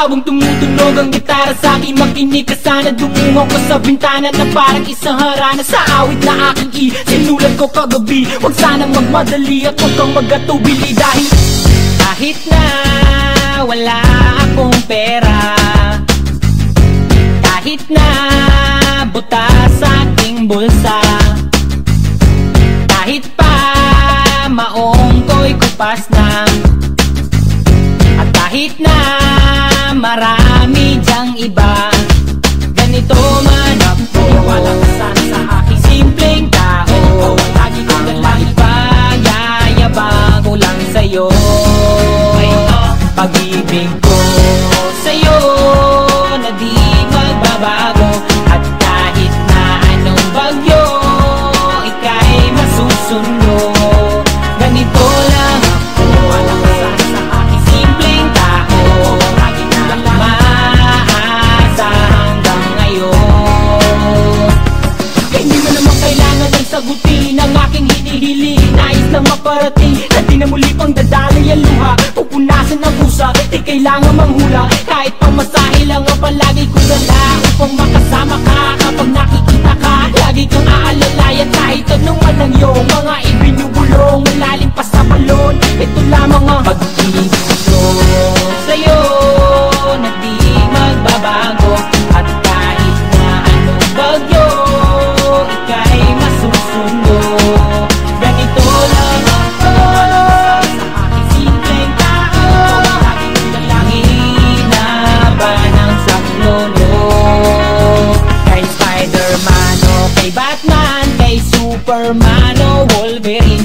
Habang tumutunog ang gitara sa akin, makinig ka sana. Dumungo ko sa bintana na parang isang harana sa awit na aking sinulat ko kagabi. Huwag sanang magmadali at huwag kang magatubili, dahil kahit na wala akong pera, kahit na butas sa aking bulsa, kahit pa maong ko'y kupas na, at kahit na marami dyang iba, ganito man ako. Wala ka sana sa aking simpleng tao. Lagi ko na lang ipayayabang ko lang sa'yo. Pag-ibig ko sa'yo na di magbabago, at kahit na anong bagyo ika'y masusundo. Ganito lang ako. Wala ka sana sa aking simpleng tao. Lagi ko lang maasa hanggang ngayon. Kaya hindi mo naman kailangan ng sagutin ang aking hinihiling. Nais lang maparating na di na muli pang dadalay ang luha, pupunasan ng pusa, di kailangan manghula. Kahit pamasahe lang ang palagi ko dala upang makasama ka. Kapag nakikita ka, lagi kang aalalay, at kahit anong man ang iyong mga ibinubulong, malalim pa sa balon, ito lamang ang pag-ibig ko sa'yo na di magbabago, at kahit na anong bagyo ika'y masusundo. Ganito lang ako. Sa aking simpleng tao, lagi ko na lang hinaban ang saklono. Kay Spider-Man o kay Batman, kay Superman o Wolverine,